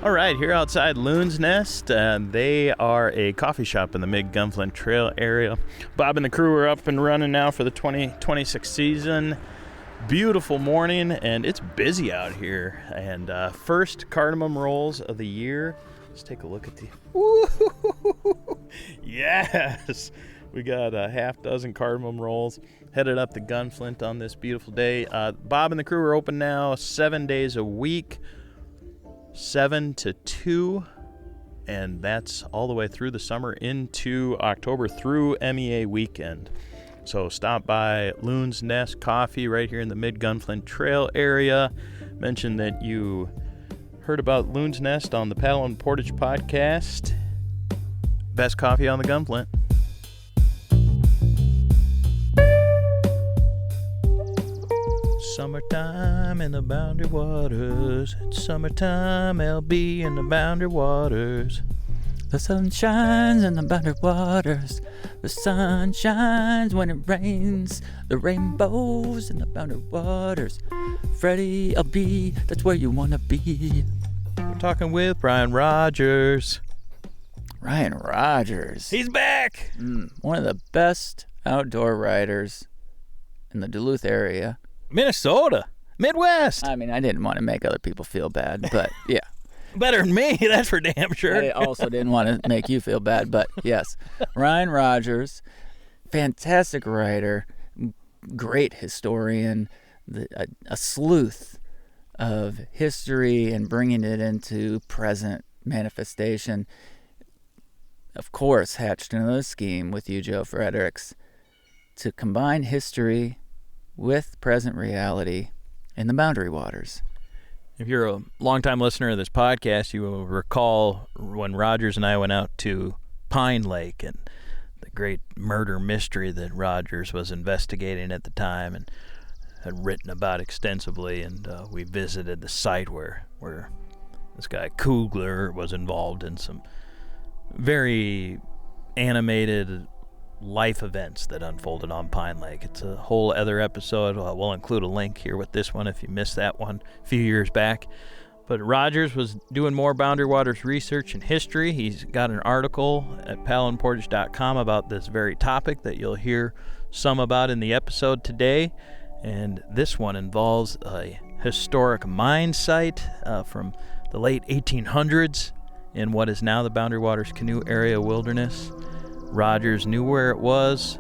All right, here outside Loon's Nest. They are a coffee shop in the Mid-Gunflint Trail area. Bob and the crew are up and running now for the 2026 season. Beautiful morning, and it's busy out here. And first cardamom rolls of the year. Let's take a look at the... Woo! Yes! We got a half dozen cardamom rolls headed up to Gunflint on this beautiful day. Bob and the crew are open now 7 days a week. 7 to 2, and that's all the way through the summer into October through MEA weekend. So stop by Loon's Nest Coffee right here in the Mid-Gunflint Trail area. Mention that you heard about Loon's Nest on the Paddle and Portage podcast. Best coffee on the Gunflint. Summertime in the Boundary Waters. It's summertime, LB in the Boundary Waters. The sun shines in the Boundary Waters. The sun shines when it rains. The rainbows in the Boundary Waters. Freddie, LB, that's where you want to be. We're talking with Ryan Rodgers. Ryan Rodgers. He's back! One of the best outdoor riders in the Duluth area. Minnesota, Midwest. I mean, I didn't want to make other people feel bad, but yeah. Better than me, that's for damn sure. I also didn't want to make you feel bad, but yes. Ryan Rodgers, fantastic writer, great historian, a sleuth of history and bringing it into present manifestation. Of course, hatched another scheme with you, Joe Fredericks, to combine history with present reality in the Boundary Waters. If you're a longtime listener of this podcast, you will recall when Rodgers and I went out to Pine Lake and the great murder mystery that Rodgers was investigating at the time and had written about extensively. And we visited the site where this guy Kugler was involved in some very animated life events that unfolded on Pine Lake. It's a whole other episode. We'll include a link here with this one if you missed that one a few years back. But Rodgers was doing more Boundary Waters research and history. He's got an article at paddleandportage.com about this very topic that you'll hear some about in the episode today. And this one involves a historic mine site from the late 1800s in what is now the Boundary Waters Canoe area wilderness. Rodgers knew where it was,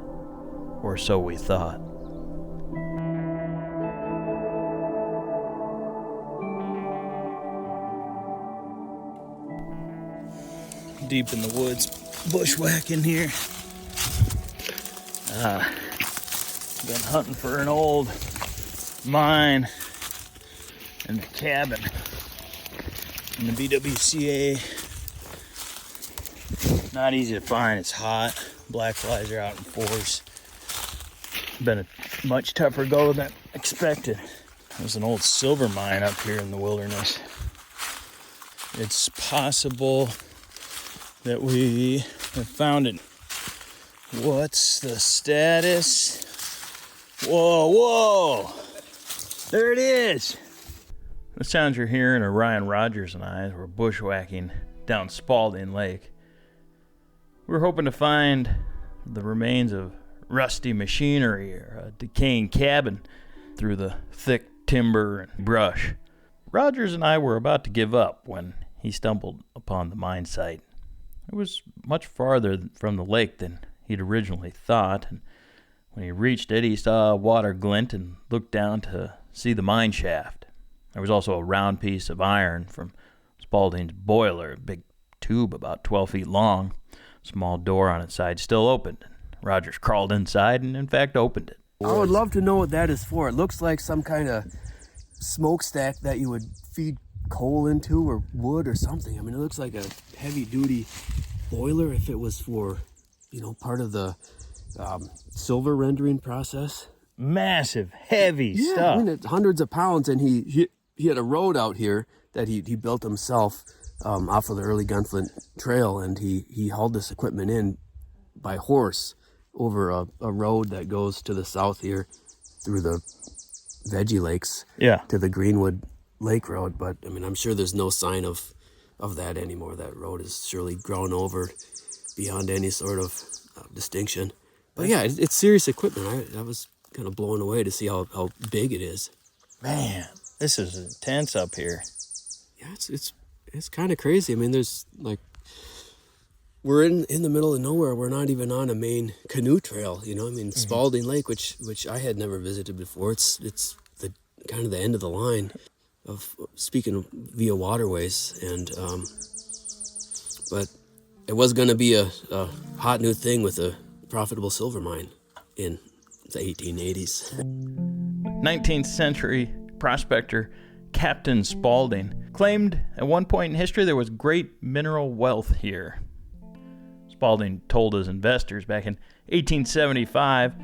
or so we thought. Deep in the woods, bushwhacking here. Been hunting for an old mine and a cabin in the BWCA. Not easy to find. It's hot. Black flies are out in force. Been a much tougher go than expected. There's an old silver mine up here in the wilderness. It's possible that we have found it. What's the status? Whoa! There it is! The sounds you're hearing are Ryan Rodgers and I as we're bushwhacking down Spalding Lake. We're hoping to find the remains of rusty machinery or a decaying cabin through the thick timber and brush. Rodgers and I were about to give up when he stumbled upon the mine site. It was much farther from the lake than he'd originally thought, and when he reached it, he saw water glint and looked down to see the mine shaft. There was also a round piece of iron from Spalding's boiler, a big tube about 12 feet long. Small door on its side still open. Rodgers crawled inside and, in fact, opened it. I would love to know what that is for. It looks like some kind of smokestack that you would feed coal into or wood or something. I mean, it looks like a heavy-duty boiler if it was for, part of the silver rendering process. Massive, heavy stuff. I mean, it's hundreds of pounds, and he had a road out here that he built himself off of the early Gunflint Trail, and he hauled this equipment in by horse over a road that goes to the south here through the Veggie Lakes to the Greenwood Lake Road. But I mean, I'm sure there's no sign of of that anymore. That road is surely grown over beyond any sort of distinction. But yeah, it's serious equipment. I was kind of blown away to see how big it is. Man, this is intense up here. Yeah, it's kind of crazy. I mean, there's like, we're in the middle of nowhere. We're not even on a main canoe trail, you know. I mean, Spalding Lake, which I had never visited before. It's the kind of the end of the line of speaking of via waterways, and but it was going to be a hot new thing with a profitable silver mine in the 1880s. 19th century prospector Captain Spalding claimed at one point in history there was great mineral wealth here. Spalding told his investors back in 1875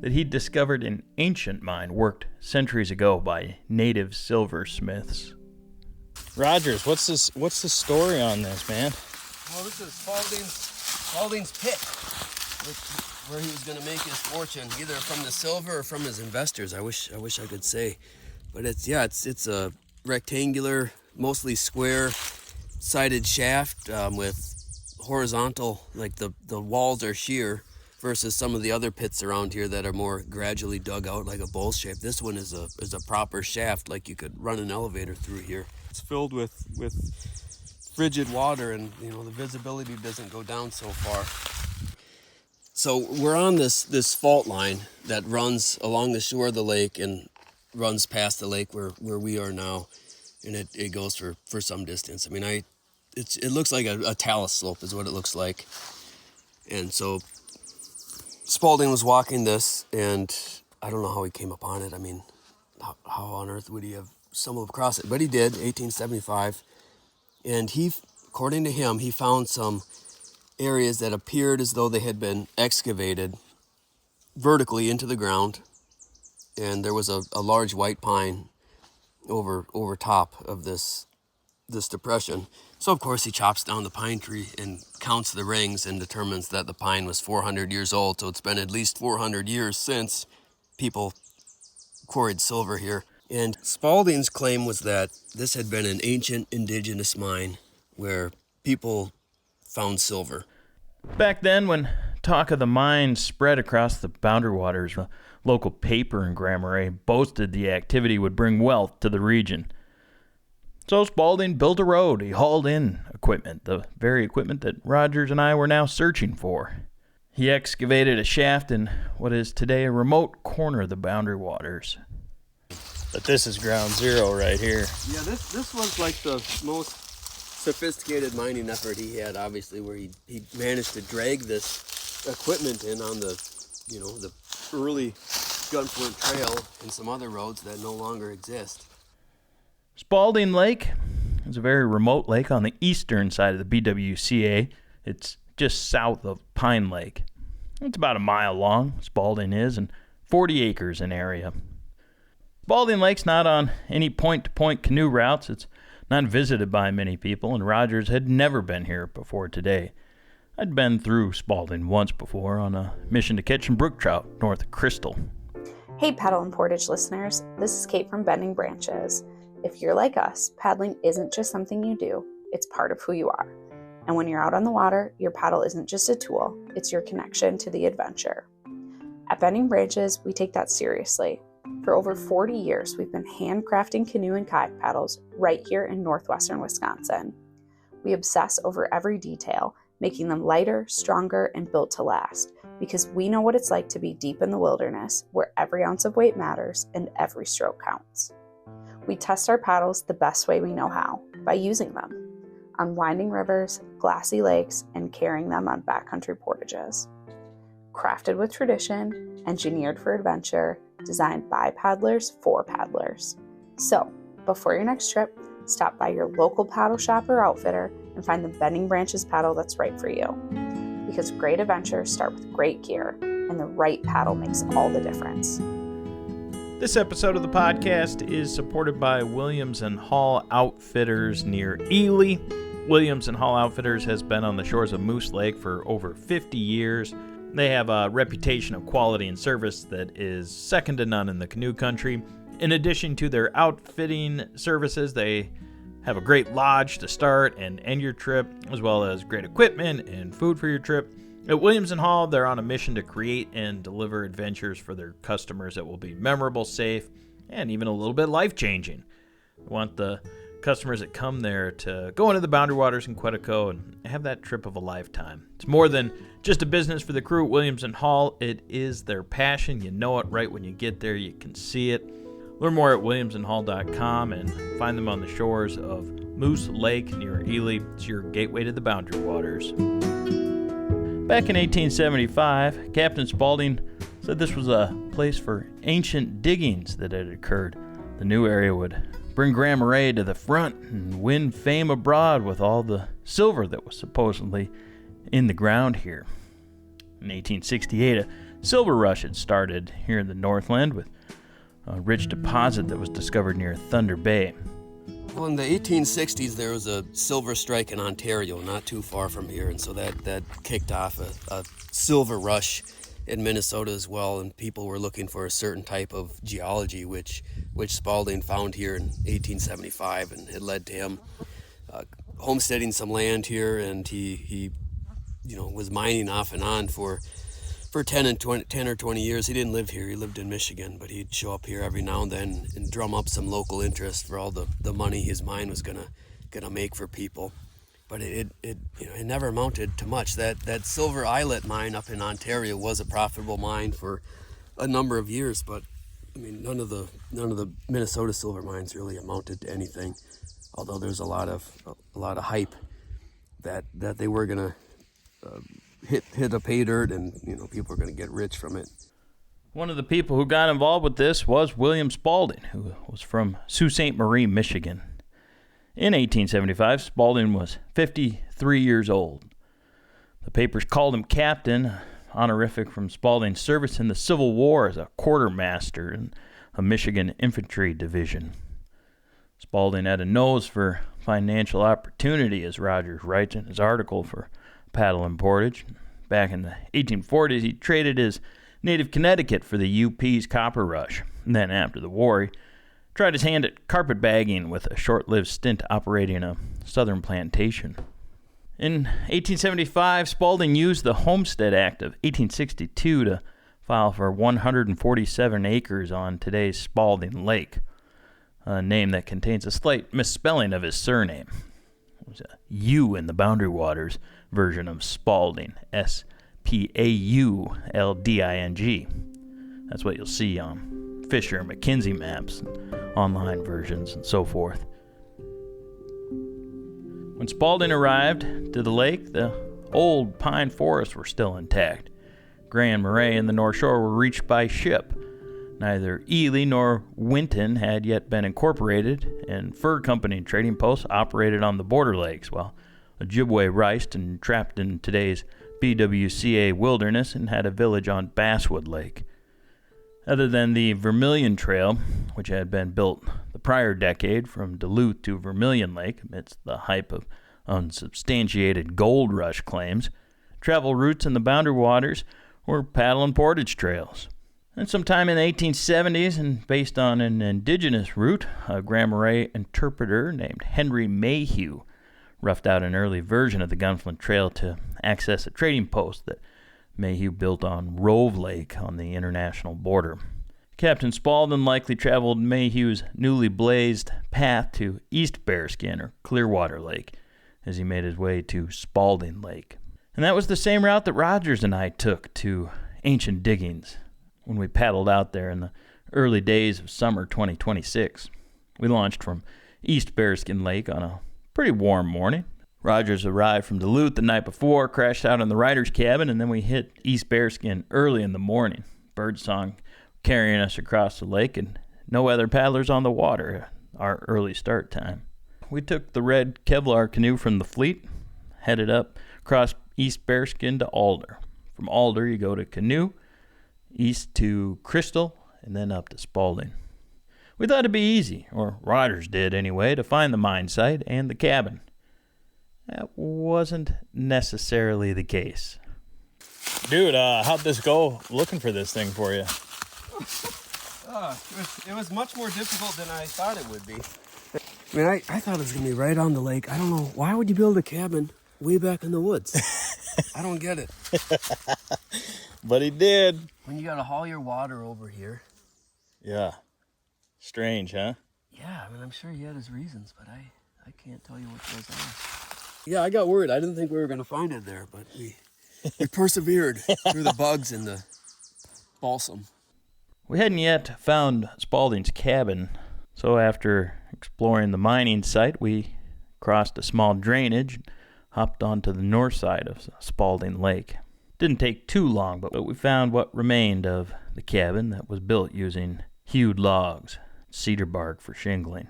that he'd discovered an ancient mine worked centuries ago by native silversmiths. Rodgers, what's the story on this, man? Well, this is Spalding's pit, where he was going to make his fortune, either from the silver or from his investors. I wish I could say, but it's a rectangular, mostly square-sided shaft with horizontal, like the walls are sheer, versus some of the other pits around here that are more gradually dug out like a bowl shape. This one is a proper shaft, like you could run an elevator through here. It's filled with frigid water, and you know the visibility doesn't go down so far. So we're on this fault line that runs along the shore of the lake and runs past the lake where we are now, and it goes for some distance. I mean, it looks like a talus slope is what it looks like. And so Spalding was walking this, and I don't know how he came upon it. I mean, how on earth would he have stumbled across it? But he did, 1875. And according to him, he found some areas that appeared as though they had been excavated vertically into the ground. And there was a large white pine over top of this depression. So of course he chops down the pine tree and counts the rings and determines that the pine was 400 years old. So it's been at least 400 years since people quarried silver here. And Spalding's claim was that this had been an ancient indigenous mine where people found silver. Back then, when talk of the mine spread across the boundary waters, the local paper in Grand Marais boasted the activity would bring wealth to the region. So Spalding built a road. He hauled in equipment, the very equipment that Rodgers and I were now searching for. He excavated a shaft in what is today a remote corner of the boundary waters. But this is ground zero right here. Yeah, this was like the most sophisticated mining effort he had, obviously, where he managed to drag this equipment in on the early Gunflint Trail and some other roads that no longer exist. Spalding Lake is a very remote lake on the eastern side of the BWCA. It's just south of Pine Lake. It's about a mile long, Spalding is, and 40 acres in area. Spalding Lake's not on any point-to-point canoe routes. It's not visited by many people, and Rodgers had never been here before today. I'd been through Spalding once before on a mission to catch some brook trout north of Crystal. Hey Paddle and Portage listeners, this is Kate from Bending Branches. If you're like us, paddling isn't just something you do, it's part of who you are. And when you're out on the water, your paddle isn't just a tool, it's your connection to the adventure. At Bending Branches, we take that seriously. For over 40 years, we've been handcrafting canoe and kayak paddles right here in northwestern Wisconsin. We obsess over every detail, making them lighter, stronger, and built to last, because we know what it's like to be deep in the wilderness, where every ounce of weight matters and every stroke counts. We test our paddles the best way we know how, by using them, on winding rivers, glassy lakes, and carrying them on backcountry portages. Crafted with tradition, engineered for adventure, designed by paddlers for paddlers. So, before your next trip, stop by your local paddle shop or outfitter and find the Bending Branches paddle that's right for you. Because great adventures start with great gear, and the right paddle makes all the difference. This episode of the podcast is supported by Williams & Hall Outfitters near Ely. Williams & Hall Outfitters has been on the shores of Moose Lake for over 50 years. They have a reputation of quality and service that is second to none in the canoe country. In addition to their outfitting services, they have a great lodge to start and end your trip, as well as great equipment and food for your trip. At Williams & Hall, they're on a mission to create and deliver adventures for their customers that will be memorable, safe, and even a little bit life-changing. We want the customers that come there to go into the Boundary Waters in Quetico and have that trip of a lifetime. It's more than just a business for the crew at Williams & Hall. It is their passion. You know it right when you get there. You can see it. Learn more at williamsandhall.com and find them on the shores of Moose Lake near Ely. It's your gateway to the Boundary Waters. Back in 1875, Captain Spaulding said this was a place for ancient diggings that had occurred. The new area would bring Grand Marais to the front and win fame abroad with all the silver that was supposedly in the ground here. In 1868, a silver rush had started here in the Northland with a rich deposit that was discovered near Thunder Bay. Well, in the 1860s, there was a silver strike in Ontario, not too far from here, and so that kicked off a silver rush in Minnesota as well, and people were looking for a certain type of geology, which Spaulding found here in 1875, and it led to him homesteading some land here, and he was mining off and on for 10 or 20 years. He didn't live here. He lived in Michigan, but he'd show up here every now and then and drum up some local interest for all the money his mine was gonna make for people. But it never amounted to much. That Silver Islet mine up in Ontario was a profitable mine for a number of years, but I mean none of the Minnesota silver mines really amounted to anything. Although there's a lot of hype that they were gonna hit a pay dirt, and people are going to get rich from it. One of the people who got involved with this was William Spaulding, who was from Sault Ste. Marie, Michigan. In 1875, Spaulding was 53 years old. The papers called him captain, honorific from Spaulding's service in the Civil War as a quartermaster in a Michigan infantry division. Spaulding had a nose for financial opportunity, as Rodgers writes in his article for Paddle and Portage. Back in the 1840s, he traded his native Connecticut for the UP's copper rush. And then after the war, he tried his hand at carpetbagging with a short-lived stint operating a southern plantation. In 1875, Spaulding used the Homestead Act of 1862 to file for 147 acres on today's Spaulding Lake, a name that contains a slight misspelling of his surname. It was a U in the Boundary Waters version of Spaulding, Spaulding. That's what you'll see on Fisher and McKinsey maps, and online versions, and so forth. When Spaulding arrived to the lake, the old pine forests were still intact. Grand Marais and the North Shore were reached by ship. Neither Ely nor Winton had yet been incorporated, and fur company trading posts operated on the border lakes, while Ojibwe riced and trapped in today's BWCA wilderness and had a village on Basswood Lake. Other than the Vermilion Trail, which had been built the prior decade from Duluth to Vermilion Lake amidst the hype of unsubstantiated gold rush claims, travel routes in the Boundary Waters were paddle and portage trails. And sometime in the 1870s, and based on an indigenous route, a Grand Marais interpreter named Henry Mayhew roughed out an early version of the Gunflint Trail to access a trading post that Mayhew built on Rove Lake on the international border. Captain Spaulding likely traveled Mayhew's newly blazed path to East Bearskin, or Clearwater Lake, as he made his way to Spaulding Lake. And that was the same route that Rodgers and I took to ancient diggings when we paddled out there in the early days of summer 2026. We launched from East Bearskin Lake on a pretty warm morning. Rodgers arrived from Duluth the night before, crashed out in the rider's cabin, and then we hit East Bearskin early in the morning. Birdsong carrying us across the lake, and no other paddlers on the water, our early start time. We took the red Kevlar canoe from the fleet, headed up across East Bearskin to Alder. From Alder, you go to Canoe, east to Crystal, and then up to Spaulding. We thought it'd be easy, or Rodgers did anyway, to find the mine site and the cabin. That wasn't necessarily the case. Dude, how'd this go looking for this thing for you? It was much more difficult than I thought it would be. I mean, I thought it was going to be right on the lake. I don't know. Why would you build a cabin way back in the woods? I don't get it. But he did. When you got to haul your water over here. Yeah. Strange, huh? Yeah, I mean, I'm sure he had his reasons, but I can't tell you what goes on. Yeah, I got worried. I didn't think we were going to find it there, but we persevered through the bugs and the balsam. We hadn't yet found Spaulding's cabin, so after exploring the mining site, we crossed a small drainage, hopped onto the north side of Spaulding Lake. Didn't take too long, but we found what remained of the cabin that was built using hewed logs, cedar bark for shingling.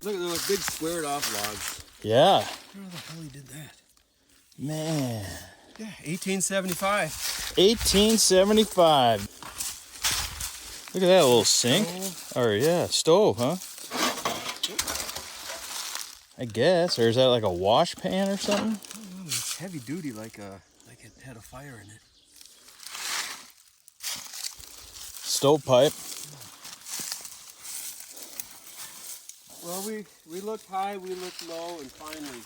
Look at those big squared off logs. Yeah. Where the hell he did that? Man. Yeah, 1875. 1875. Look at that little sink. Stove, huh? I guess. Or is that like a wash pan or something? I don't know, it's heavy duty, like it had a fire in it. Stovepipe. Well, we looked high, we looked low, and finally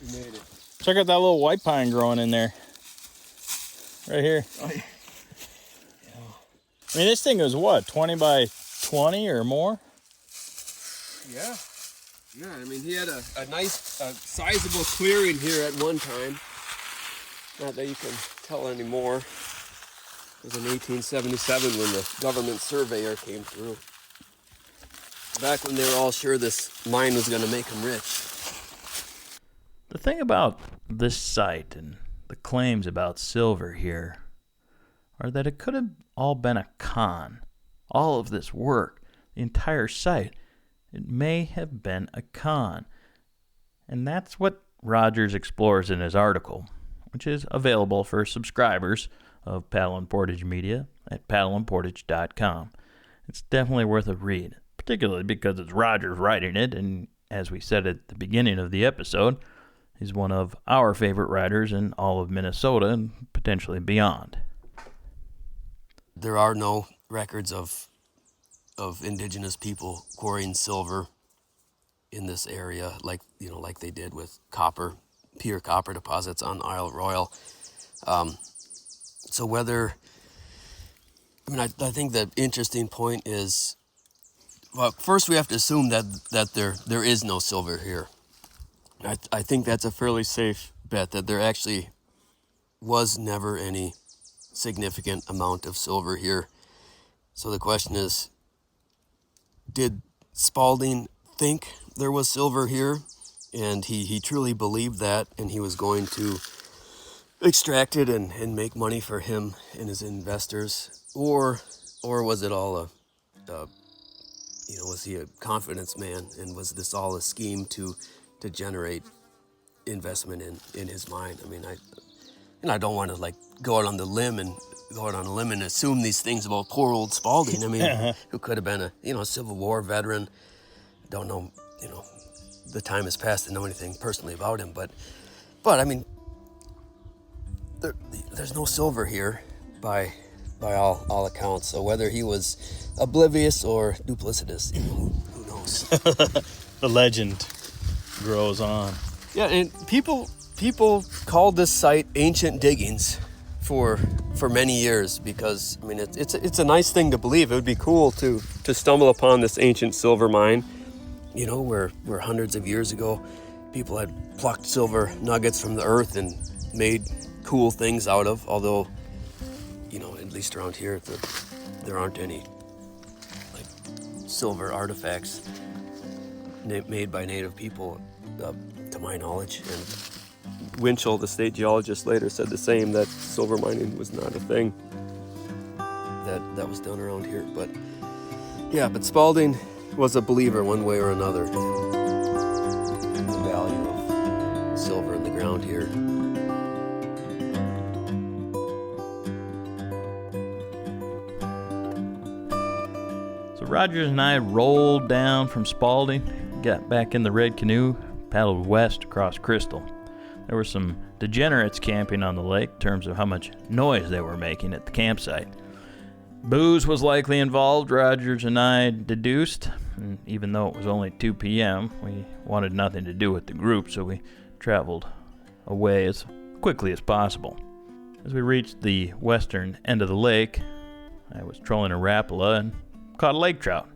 we made it. Check out that little white pine growing in there. Right here. Oh, yeah. I mean, this thing was what, 20 by 20 or more? Yeah. Yeah, I mean, he had a nice, sizable clearing here at one time. Not that you can tell anymore. It was in 1877 when the government surveyor came through. Back when they were all sure this mine was going to make them rich. The thing about this site and the claims about silver here are that it could have all been a con. All of this work, the entire site, it may have been a con. And that's what Rodgers explores in his article, which is available for subscribers of Paddle and Portage Media at paddleandportage.com. It's definitely worth a read, particularly because it's Rodgers writing it, and as we said at the beginning of the episode, he's one of our favorite writers in all of Minnesota and potentially beyond. There are no records of indigenous people quarrying silver in this area, like they did with copper, pure copper deposits on Isle Royal. So whether, I think the interesting point is, well, first we have to assume that there is no silver here. I think that's a fairly safe bet, that there actually was never any significant amount of silver here. So the question is, did Spaulding think there was silver here, and he truly believed that, and he was going to extract it and make money for him and his investors, or was it all was he a confidence man, and was this all a scheme to generate investment in his mind? I mean, I don't want to go out on a limb and assume these things about poor old Spaulding. I mean, who could have been a Civil War veteran. Don't know, the time has passed to know anything personally about him, but I mean, there's no silver here by all accounts. So whether he was oblivious or duplicitous, who knows? The legend grows on. Yeah, and people called this site Ancient Diggings for many years, because I mean it's a nice thing to believe. It would be cool to stumble upon this ancient silver mine, where hundreds of years ago people had plucked silver nuggets from the earth and made cool things out of. Although, at least around here, there aren't any silver artifacts made by native people, to my knowledge. And Winchell, the state geologist, later said the same, that silver mining was not a thing that was done around here. But but Spaulding was a believer one way or another in the value of silver in the ground here. So Rodgers and I rolled down from Spaulding, got back in the red canoe, paddled west across Crystal. There were some degenerates camping on the lake in terms of how much noise they were making at the campsite. Booze was likely involved, Rodgers and I deduced. and even though it was only 2 p.m., we wanted nothing to do with the group, so we traveled away as quickly as possible. As we reached the western end of the lake, I was trolling a rapala and caught a lake trout.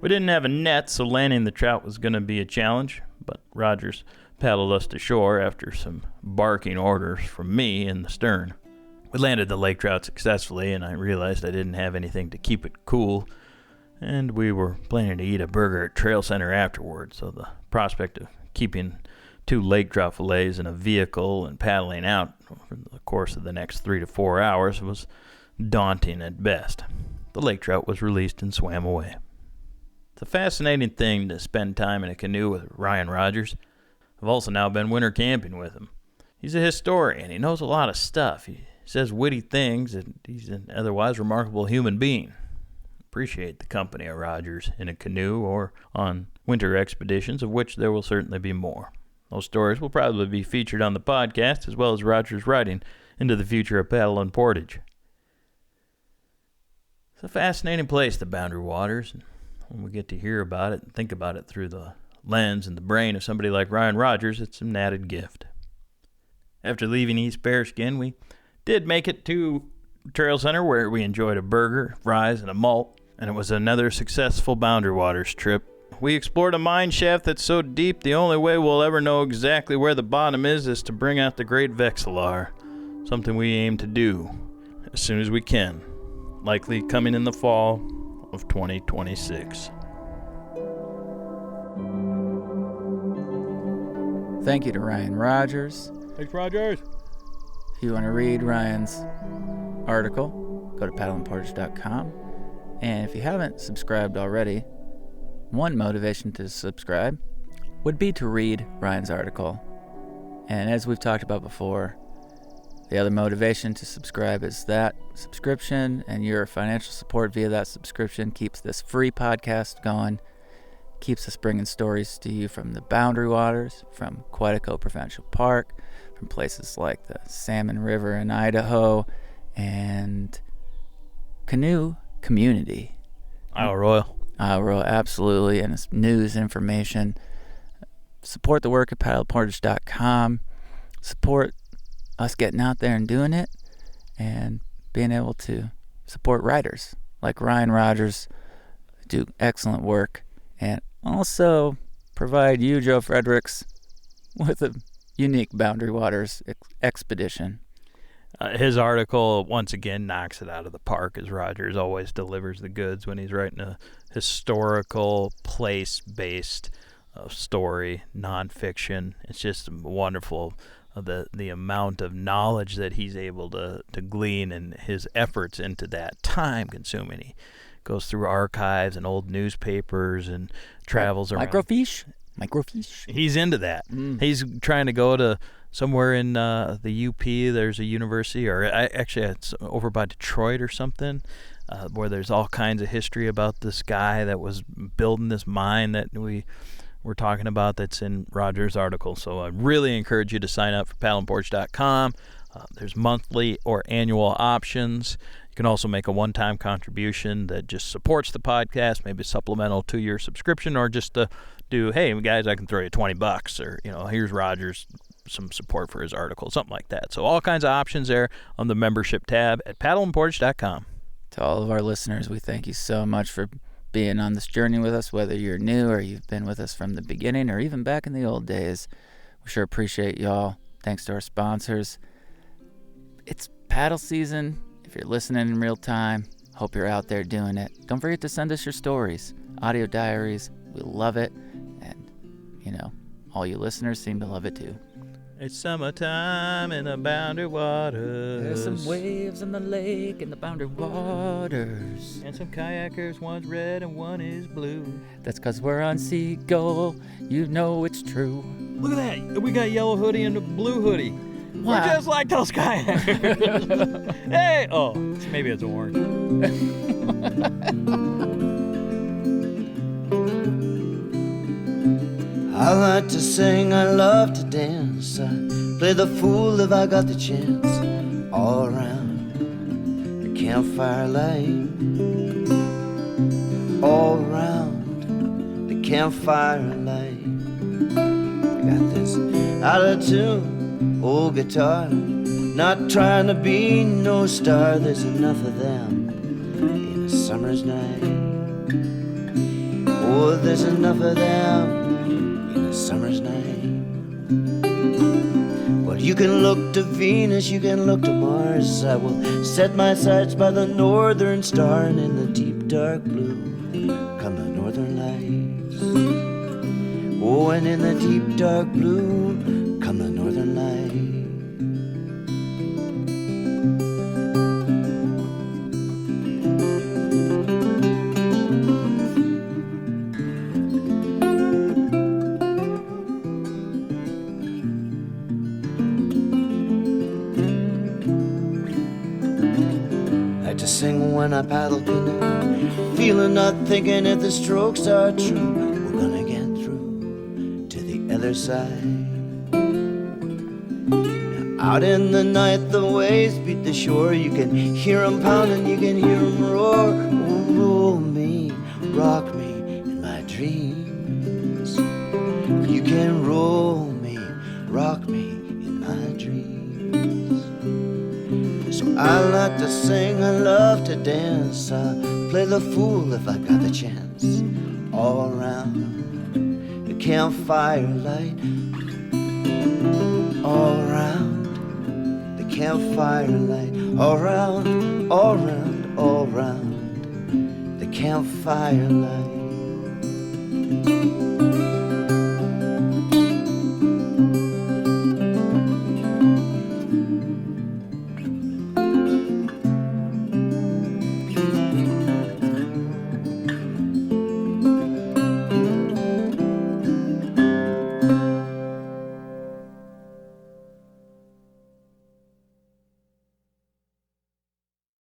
We didn't have a net, so landing the trout was going to be a challenge, but Rodgers paddled us to shore after some barking orders from me in the stern. We landed the lake trout successfully, and I realized I didn't have anything to keep it cool, and we were planning to eat a burger at Trail Center afterward, so the prospect of keeping 2 lake trout fillets in a vehicle and paddling out over the course of the next 3 to 4 hours was daunting at best. The lake trout was released and swam away. It's a fascinating thing to spend time in a canoe with Ryan Rodgers. I've also now been winter camping with him. He's a historian. He knows a lot of stuff. He says witty things, and he's an otherwise remarkable human being. Appreciate the company of Rodgers in a canoe or on winter expeditions, of which there will certainly be more. Those stories will probably be featured on the podcast, as well as Rodgers' writing into the future of Paddle and Portage. It's a fascinating place, the Boundary Waters, and when we get to hear about it and think about it through the lens and the brain of somebody like Ryan Rodgers, it's an added gift. After leaving East Bearskin, we did make it to Trail Center, where we enjoyed a burger, fries, and a malt, and it was another successful Boundary Waters trip. We explored a mine shaft that's so deep the only way we'll ever know exactly where the bottom is to bring out the Great Vexillar, something we aim to do as soon as we can, likely coming in the fall of 2026. Thank you to Ryan Rodgers. Thanks, Rodgers. If you want to read Ryan's article, go to paddleandportage.com. And if you haven't subscribed already, one motivation to subscribe would be to read Ryan's article. And as we've talked about before, the other motivation to subscribe is that subscription, and your financial support via that subscription keeps this free podcast going, keeps us bringing stories to you from the Boundary Waters, from Quetico Provincial Park, from places like the Salmon River in Idaho, and Canoe community. Isle Royal. Isle Royal, absolutely, and it's news, information. Support the work at paddleportage.com. Support us getting out there and doing it, and being able to support writers like Ryan Rodgers, do excellent work, and also provide you, Joe Fredericks, with a unique Boundary Waters expedition. His article, once again, knocks it out of the park, as Rodgers always delivers the goods when he's writing a historical, place-based story, nonfiction. It's just wonderful, the amount of knowledge that he's able to glean, and his efforts into that, time-consuming. He goes through archives and old newspapers and travels around. Microfiche. He's into that. He's trying to go to somewhere in the UP. There's a university, or actually it's over by Detroit or something, where there's all kinds of history about this guy that was building this mine that we're talking about, that's in Rodgers' article. So I really encourage you to sign up for paddleandportage.com. There's monthly or annual options. You can also make a one-time contribution that just supports the podcast, maybe supplemental to your subscription, or just to do, hey, guys, I can throw you $20, or, here's Rodgers, some support for his article, something like that. So all kinds of options there on the membership tab at paddleandportage.com. To all of our listeners, we thank you so much for being on this journey with us, whether you're new or you've been with us from the beginning or even back in the old days. We sure appreciate y'all. Thanks to our sponsors. It's paddle season. If you're listening in real time, hope you're out there doing it. Don't forget to send us your stories, audio diaries. We love it. And, all you listeners seem to love it too. It's summertime in the Boundary Waters. There's some waves in the lake in the Boundary Waters. And some kayakers, one's red and one is blue. That's 'cause we're on Seagull. You know it's true. Look at that. We got yellow hoodie and a blue hoodie. Wow. We're just like those kayakers. Hey! Oh, maybe it's orange. I like to sing, I love to dance. I play the fool if I got the chance. All around the campfire light, all around campfire light. I got this out of tune old guitar, not trying to be no star. There's enough of them in a summer's night. Oh, there's enough of them in a summer's night. Well, you can look to Venus, you can look to Mars. I will set my sights by the northern star, and in the deep dark blue come the northern lights. Oh, and in the deep dark blue come the northern lights. To sing when I paddle canoe, feeling not thinking if the strokes are true. We're gonna get through to the other side. Now, out in the night the waves beat the shore. You can hear them pounding, you can hear them roar. Oh, roll me, rock me in my dreams. You can roll me, rock me in my dreams. So I like to sing, I love to dance. I play the fool if I got the chance. All around the campfire light. All around the campfire light. All round, all round, all round the campfire light.